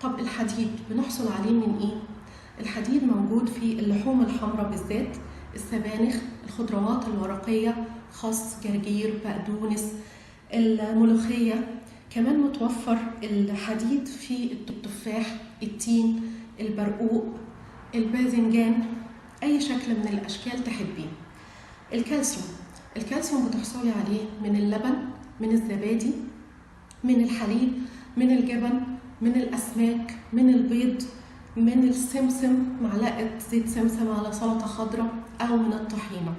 طب الحديد بنحصل عليه من ايه؟ الحديد موجود في اللحوم الحمراء بالذات، السبانخ، الخضروات الورقية، خس، جرجير، بقدونس، الملوخية. كمان متوفر الحديد في التفاح، التين، البرقوق، الباذنجان، أي شكل من الأشكال تحبيه. الكالسيوم بتحصلي عليه من اللبن، من الزبادي، من الحليب، من الجبن، من الأسماك، من البيض، من السمسم، معلقة زيت سمسم على سلطة خضراء، أو من الطحينة.